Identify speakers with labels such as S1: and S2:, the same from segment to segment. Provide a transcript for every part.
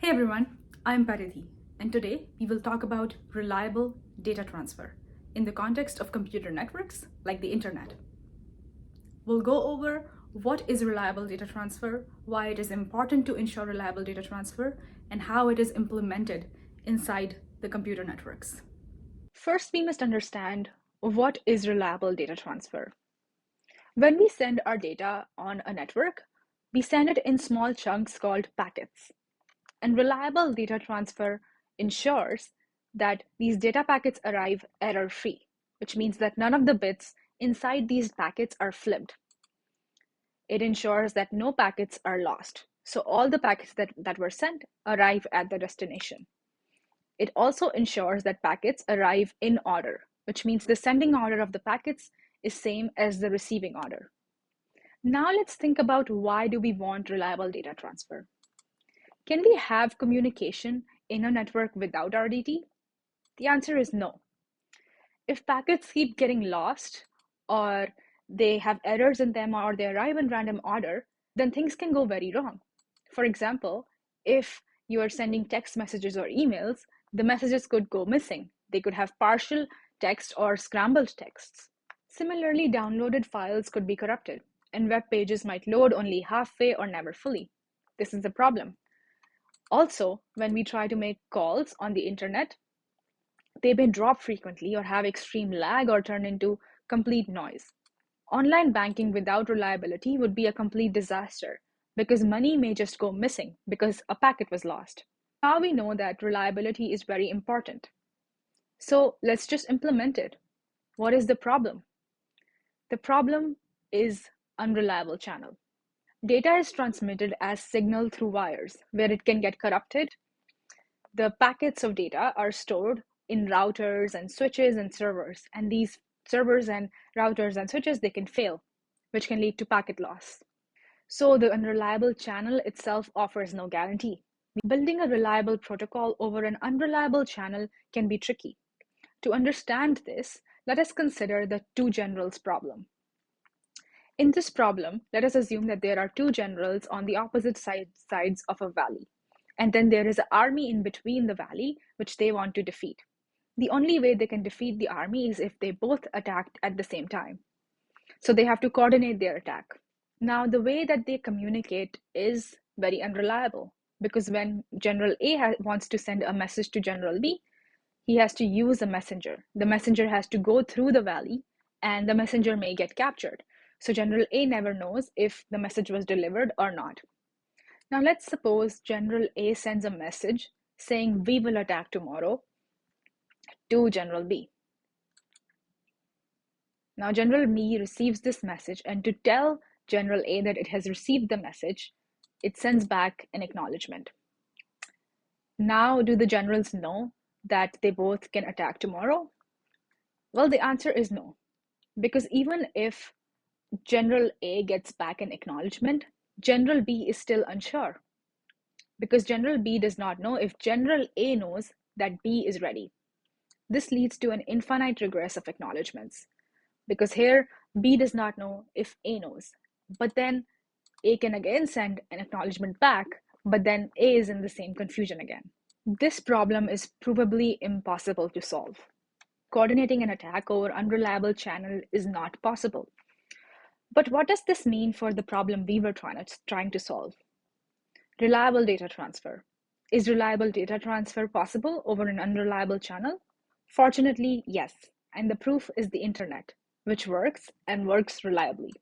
S1: Hey everyone, I'm Paridhi, and today we will talk about reliable data transfer in the context of computer networks like the internet. We'll go over what is reliable data transfer, why it is important to ensure reliable data transfer, and how it is implemented inside the computer networks. First, we must understand what is reliable data transfer. When we send our data on a network, we send it in small chunks called packets. And reliable data transfer ensures that these data packets arrive error-free, which means that none of the bits inside these packets are flipped. It ensures that no packets are lost. So all the packets that were sent arrive at the destination. It also ensures that packets arrive in order, which means the sending order of the packets is same as the receiving order. Now let's think about why do we want reliable data transfer. Can we have communication in a network without RDT? The answer is no. If packets keep getting lost, or they have errors in them, or they arrive in random order, then things can go very wrong. For example, if you are sending text messages or emails, the messages could go missing. They could have partial text or scrambled texts. Similarly, downloaded files could be corrupted, and web pages might load only halfway or never fully. This is a problem. Also, when we try to make calls on the internet, they may drop frequently or have extreme lag or turn into complete noise. Online banking without reliability would be a complete disaster because money may just go missing because a packet was lost. Now we know that reliability is very important. So let's just implement it. What is the problem? The problem is unreliable channel. Data is transmitted as signal through wires, where it can get corrupted. The packets of data are stored in routers and switches and servers, and these servers and routers and switches, they can fail, which can lead to packet loss. So the unreliable channel itself offers no guarantee. Building a reliable protocol over an unreliable channel can be tricky. To understand this, let us consider the two generals problem. In this problem, let us assume that there are two generals on the opposite sides of a valley. And then there is an army in between the valley, which they want to defeat. The only way they can defeat the army is if they both attacked at the same time. So they have to coordinate their attack. Now, the way that they communicate is very unreliable because when General A wants to send a message to General B, he has to use a messenger. The messenger has to go through the valley and the messenger may get captured. So General A never knows if the message was delivered or not. Now let's suppose General A sends a message saying we will attack tomorrow to General B. Now General B receives this message, and to tell General A that it has received the message, it sends back an acknowledgement. Now, do the generals know that they both can attack tomorrow? Well, the answer is no, because even if General A gets back an acknowledgement, General B is still unsure because General B does not know if General A knows that B is ready. This leads to an infinite regress of acknowledgements because here B does not know if A knows. But then A can again send an acknowledgement back, but then A is in the same confusion again. This problem is provably impossible to solve. Coordinating an attack over unreliable channel is not possible. But what does this mean for the problem we were trying to solve? Reliable data transfer. Is reliable data transfer possible over an unreliable channel? Fortunately, yes. And the proof is the internet, which works and works reliably.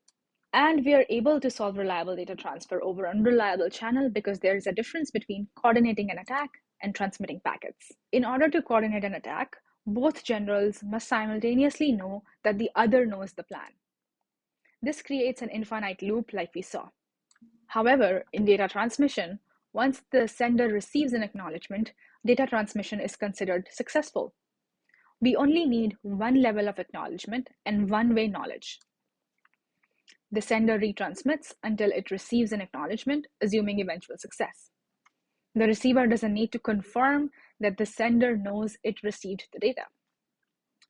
S1: And we are able to solve reliable data transfer over unreliable channel because there is a difference between coordinating an attack and transmitting packets. In order to coordinate an attack, both generals must simultaneously know that the other knows the plan. This creates an infinite loop like we saw. However, in data transmission, once the sender receives an acknowledgement, data transmission is considered successful. We only need one level of acknowledgement and one-way knowledge. The sender retransmits until it receives an acknowledgement, assuming eventual success. The receiver doesn't need to confirm that the sender knows it received the data.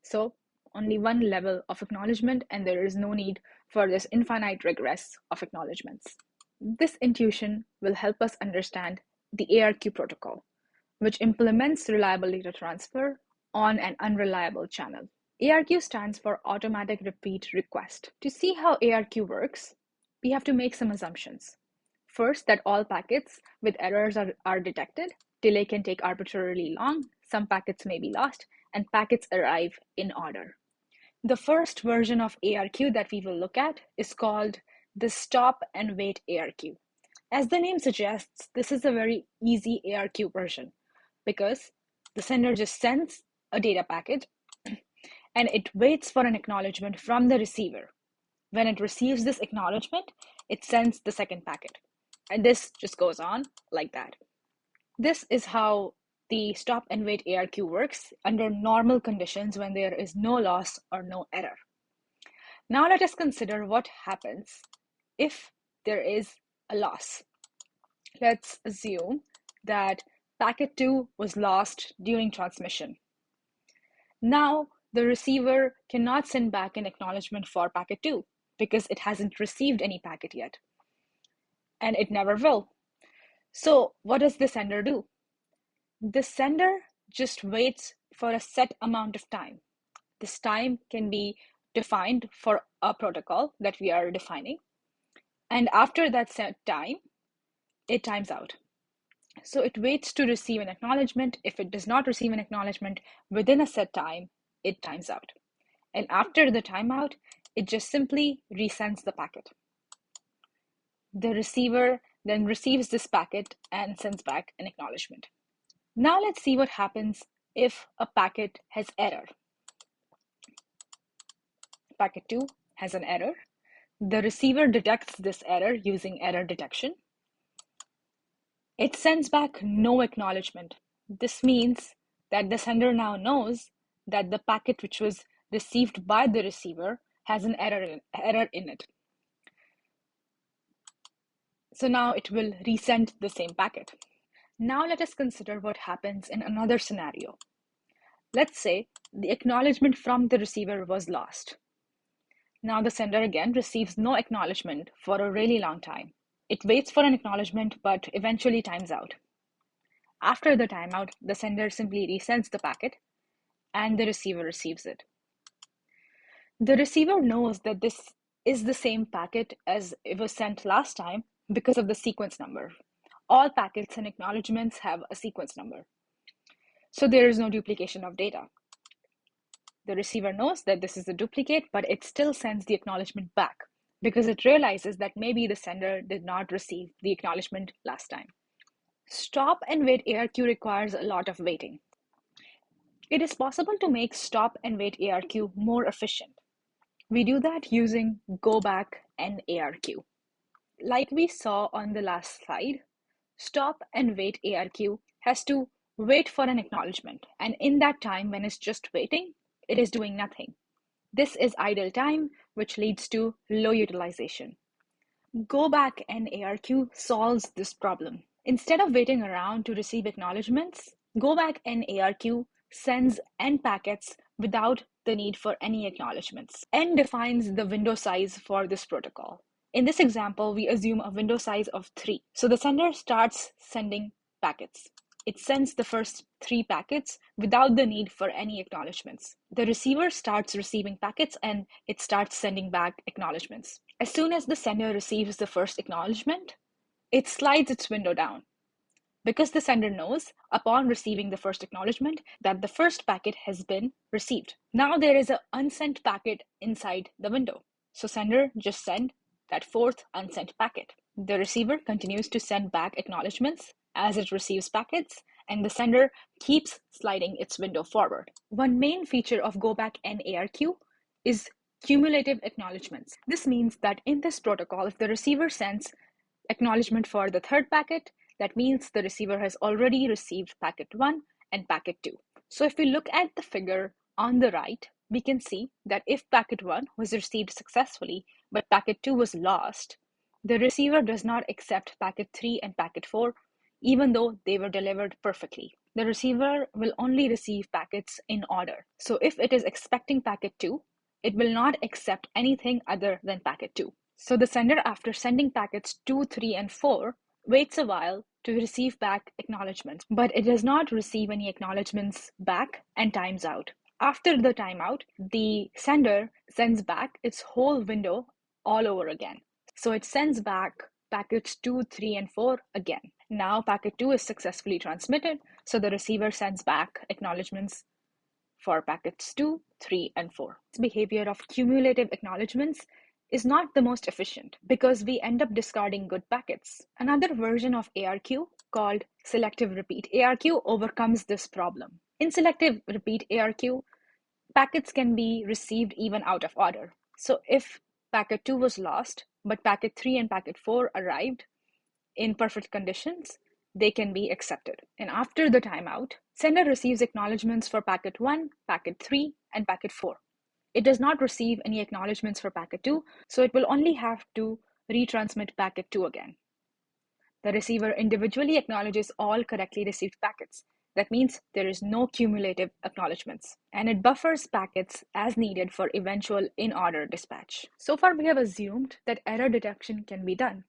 S1: So only one level of acknowledgement, and there is no need for this infinite regress of acknowledgements. This intuition will help us understand the ARQ protocol, which implements reliable data transfer on an unreliable channel. ARQ stands for Automatic Repeat Request. To see how ARQ works, we have to make some assumptions. First, that all packets with errors are detected. Delay can take arbitrarily long, some packets may be lost, and packets arrive in order. The first version of ARQ that we will look at is called the Stop and Wait ARQ. As the name suggests, this is a very easy ARQ version because the sender just sends a data packet and it waits for an acknowledgement from the receiver. When it receives this acknowledgement, it sends the second packet. And this just goes on like that. This is how the stop and wait ARQ works under normal conditions when there is no loss or no error. Now let us consider what happens if there is a loss. Let's assume that packet 2 was lost during transmission. Now the receiver cannot send back an acknowledgement for packet 2 because it hasn't received any packet yet, and it never will. So what does the sender do? The sender just waits for a set amount of time. This time can be defined for a protocol that we are defining. And after that set time, it times out. So it waits to receive an acknowledgement. If it does not receive an acknowledgement within a set time, it times out. And after the timeout, it just simply resends the packet. The receiver then receives this packet and sends back an acknowledgement. Now let's see what happens if a packet has error. Packet 2 has an error. The receiver detects this error using error detection. It sends back no acknowledgement. This means that the sender now knows that the packet which was received by the receiver has an error in it. So now it will resend the same packet. Now let us consider what happens in another scenario. Let's say the acknowledgement from the receiver was lost. Now the sender again receives no acknowledgement for a really long time. It waits for an acknowledgement but eventually times out. After the timeout, the sender simply resends the packet and the receiver receives it. The receiver knows that this is the same packet as it was sent last time because of the sequence number. All packets and acknowledgements have a sequence number. So there is no duplication of data. The receiver knows that this is a duplicate, but it still sends the acknowledgement back because it realizes that maybe the sender did not receive the acknowledgement last time. Stop and wait ARQ requires a lot of waiting. It is possible to make stop and wait ARQ more efficient. We do that using go back and ARQ. Like we saw on the last slide, stop and wait ARQ has to wait for an acknowledgement, and in that time when it's just waiting, it is doing nothing. This is idle time, which leads to low utilization. Go back and ARQ solves this problem. Instead of waiting around to receive acknowledgements, go back and ARQ sends n packets without the need for any acknowledgements. N defines the window size for this protocol. In this example, we assume a window size of 3. So the sender starts sending packets. It sends the first 3 packets without the need for any acknowledgements. The receiver starts receiving packets and it starts sending back acknowledgements. As soon as the sender receives the first acknowledgement, it slides its window down because the sender knows upon receiving the first acknowledgement that the first packet has been received. Now there is an unsent packet inside the window. So sender just send that fourth unsent packet. The receiver continues to send back acknowledgements as it receives packets, and the sender keeps sliding its window forward. One main feature of Go Back and ARQ is cumulative acknowledgements. This means that in this protocol, if the receiver sends acknowledgement for the third packet, that means the receiver has already received packet 1 and packet 2. So if we look at the figure on the right, we can see that if packet 1 was received successfully, but packet 2 was lost, the receiver does not accept packet 3 and packet 4, even though they were delivered perfectly. The receiver will only receive packets in order. So if it is expecting packet 2, it will not accept anything other than packet 2. So the sender, after sending packets 2, 3, and 4, waits a while to receive back acknowledgements, but it does not receive any acknowledgements back and times out. After the timeout, the sender sends back its whole window all over again. So it sends back packets 2, 3, and 4 again. Now packet 2 is successfully transmitted, so the receiver sends back acknowledgements for packets 2, 3, and 4. This behavior of cumulative acknowledgements is not the most efficient because we end up discarding good packets. Another version of ARQ called selective repeat ARQ overcomes this problem. In selective repeat ARQ, packets can be received even out of order. So if packet 2 was lost, but packet 3 and packet 4 arrived in perfect conditions, they can be accepted. And after the timeout, sender receives acknowledgements for packet 1, packet 3, and packet 4. It does not receive any acknowledgements for packet 2, so it will only have to retransmit packet 2 again. The receiver individually acknowledges all correctly received packets. That means there is no cumulative acknowledgements, and it buffers packets as needed for eventual in-order dispatch. So far, we have assumed that error detection can be done.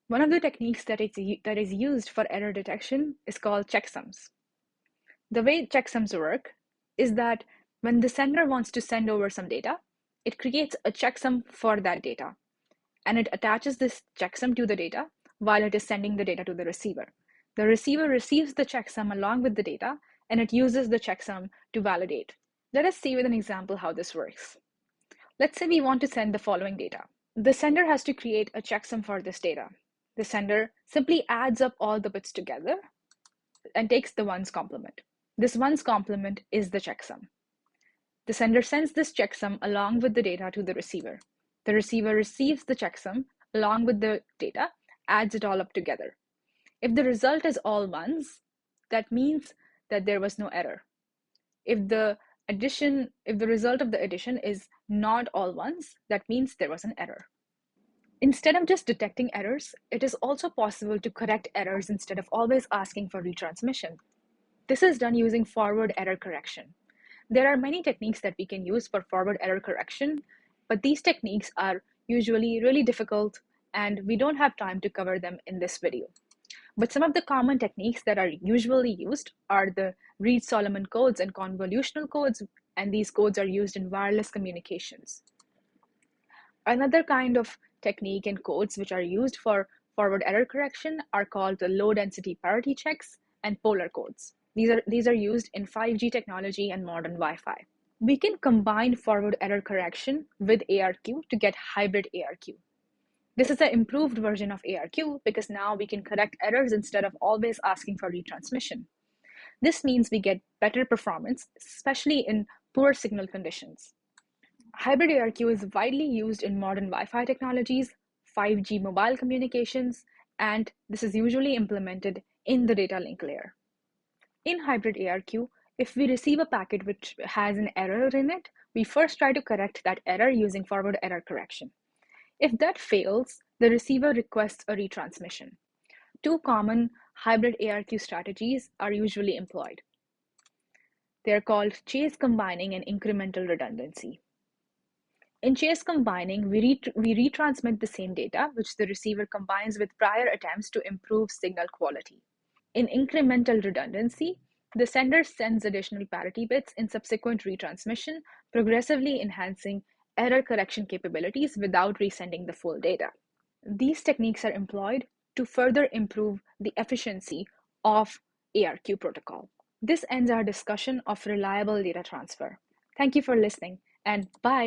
S1: One of the techniques that is used for error detection is called checksums. The way checksums work is that when the sender wants to send over some data, it creates a checksum for that data, and it attaches this checksum to the data while it is sending the data to the receiver. The receiver receives the checksum along with the data, and it uses the checksum to validate. Let us see with an example how this works. Let's say we want to send the following data. The sender has to create a checksum for this data. The sender simply adds up all the bits together and takes the ones complement. This ones complement is the checksum. The sender sends this checksum along with the data to the receiver. The receiver receives the checksum along with the data, adds it all up together. If the result is all ones, that means that there was no error. If the result of the addition is not all ones, that means there was an error. Instead of just detecting errors, it is also possible to correct errors instead of always asking for retransmission. This is done using forward error correction. There are many techniques that we can use for forward error correction, but these techniques are usually really difficult and we don't have time to cover them in this video. But some of the common techniques that are usually used are the Reed-Solomon codes and convolutional codes, and these codes are used in wireless communications. Another kind of technique and codes which are used for forward error correction are called the low density parity checks and polar codes. These are used in 5G technology and modern Wi-Fi. We can combine forward error correction with ARQ to get hybrid ARQ. This is an improved version of ARQ because now we can correct errors instead of always asking for retransmission. This means we get better performance, especially in poor signal conditions. Hybrid ARQ is widely used in modern Wi-Fi technologies, 5G mobile communications, and this is usually implemented in the data link layer. In hybrid ARQ, if we receive a packet which has an error in it, we first try to correct that error using forward error correction. If that fails, the receiver requests a retransmission. Two common hybrid ARQ strategies are usually employed. They are called chase combining and incremental redundancy. In chase combining, we retransmit the same data, which the receiver combines with prior attempts to improve signal quality. In incremental redundancy, the sender sends additional parity bits in subsequent retransmission, progressively enhancing error correction capabilities without resending the full data. These techniques are employed to further improve the efficiency of ARQ protocol. This ends our discussion of reliable data transfer. Thank you for listening, and bye.